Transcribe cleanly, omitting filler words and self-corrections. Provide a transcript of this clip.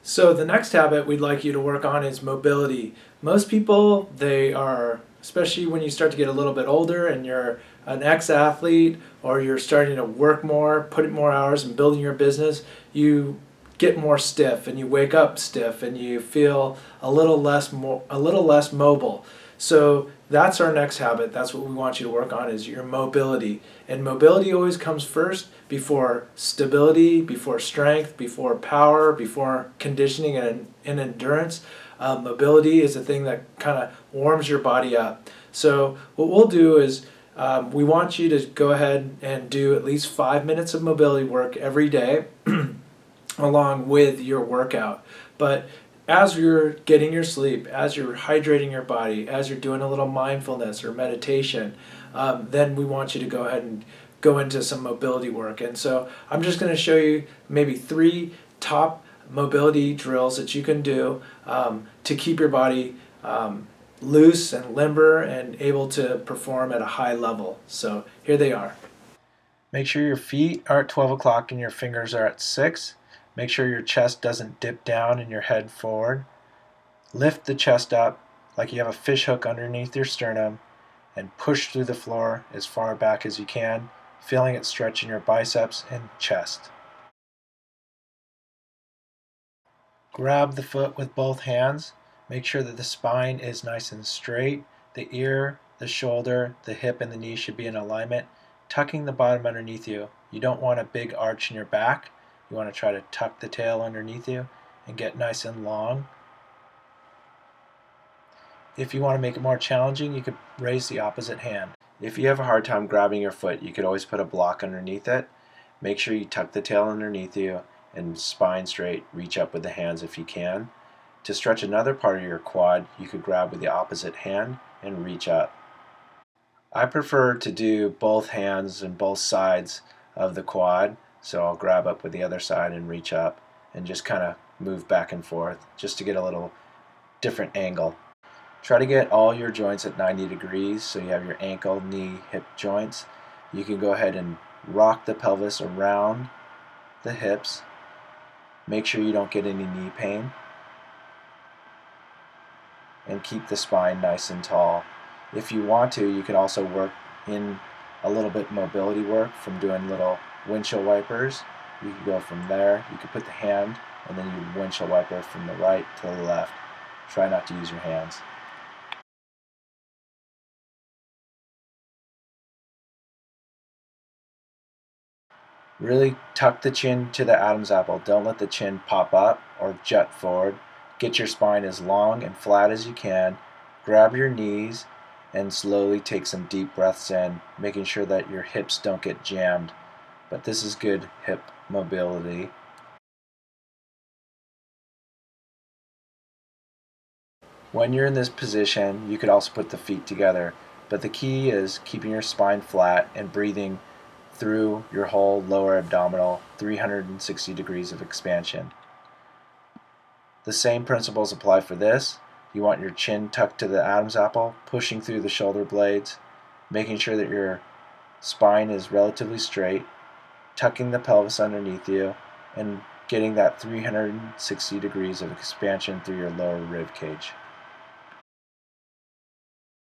So the next habit we'd like you to work on is mobility. Most people, they are, especially when you start to get a little bit older and you're an ex-athlete or you're starting to work more, putting more hours in building your business, you get more stiff and you wake up stiff and you feel a little less mobile. So that's our next habit. That's what we want you to work on is your mobility. And mobility always comes first before stability, before strength, before power, before conditioning and endurance. Mobility is a thing that kind of warms your body up. So what we'll do is we want you to go ahead and do at least 5 minutes of mobility work every day along with your workout. But as you're getting your sleep, as you're hydrating your body, as you're doing a little mindfulness or meditation, then we want you to go ahead and go into some mobility work. And so I'm just going to show you maybe 3 top mobility drills that you can do to keep your body loose and limber and able to perform at a high level. So here they are. Make sure your feet are at 12 o'clock and your fingers are at 6. Make sure your chest doesn't dip down and your head forward. Lift the chest up like you have a fish hook underneath your sternum and push through the floor as far back as you can, feeling it stretch in your biceps and chest. Grab the foot with both hands. Make sure that the spine is nice and straight. The ear, the shoulder, the hip, and the knee should be in alignment, tucking the bottom underneath you. You don't want a big arch in your back. You want to try to tuck the tail underneath you and get nice and long. If you want to make it more challenging, you could raise the opposite hand. If you have a hard time grabbing your foot, you could always put a block underneath it. Make sure you tuck the tail underneath you and spine straight. Reach up with the hands if you can. To stretch another part of your quad, you could grab with the opposite hand and reach up. I prefer to do both hands and both sides of the quad, so I'll grab up with the other side and reach up and just kind of move back and forth just to get a little different angle. Try to get all your joints at 90 degrees, so you have your ankle, knee, hip joints. You can go ahead and rock the pelvis around the hips. Make sure you don't get any knee pain. And keep the spine nice and tall. If you want to, you could also work in a little bit mobility work from doing little windshield wipers. You could go from there. You could put the hand and then you windshield wiper from the right to the left. Try not to use your hands. Really tuck the chin to the Adam's apple. Don't let the chin pop up or jut forward. Get your spine as long and flat as you can. Grab your knees and slowly take some deep breaths in, making sure that your hips don't get jammed. But this is good hip mobility. When you're in this position, you could also put the feet together, but the key is keeping your spine flat and breathing through your whole lower abdominal, 360 degrees of expansion. The same principles apply for this. You want your chin tucked to the Adam's apple, pushing through the shoulder blades, making sure that your spine is relatively straight, tucking the pelvis underneath you, and getting that 360 degrees of expansion through your lower rib cage.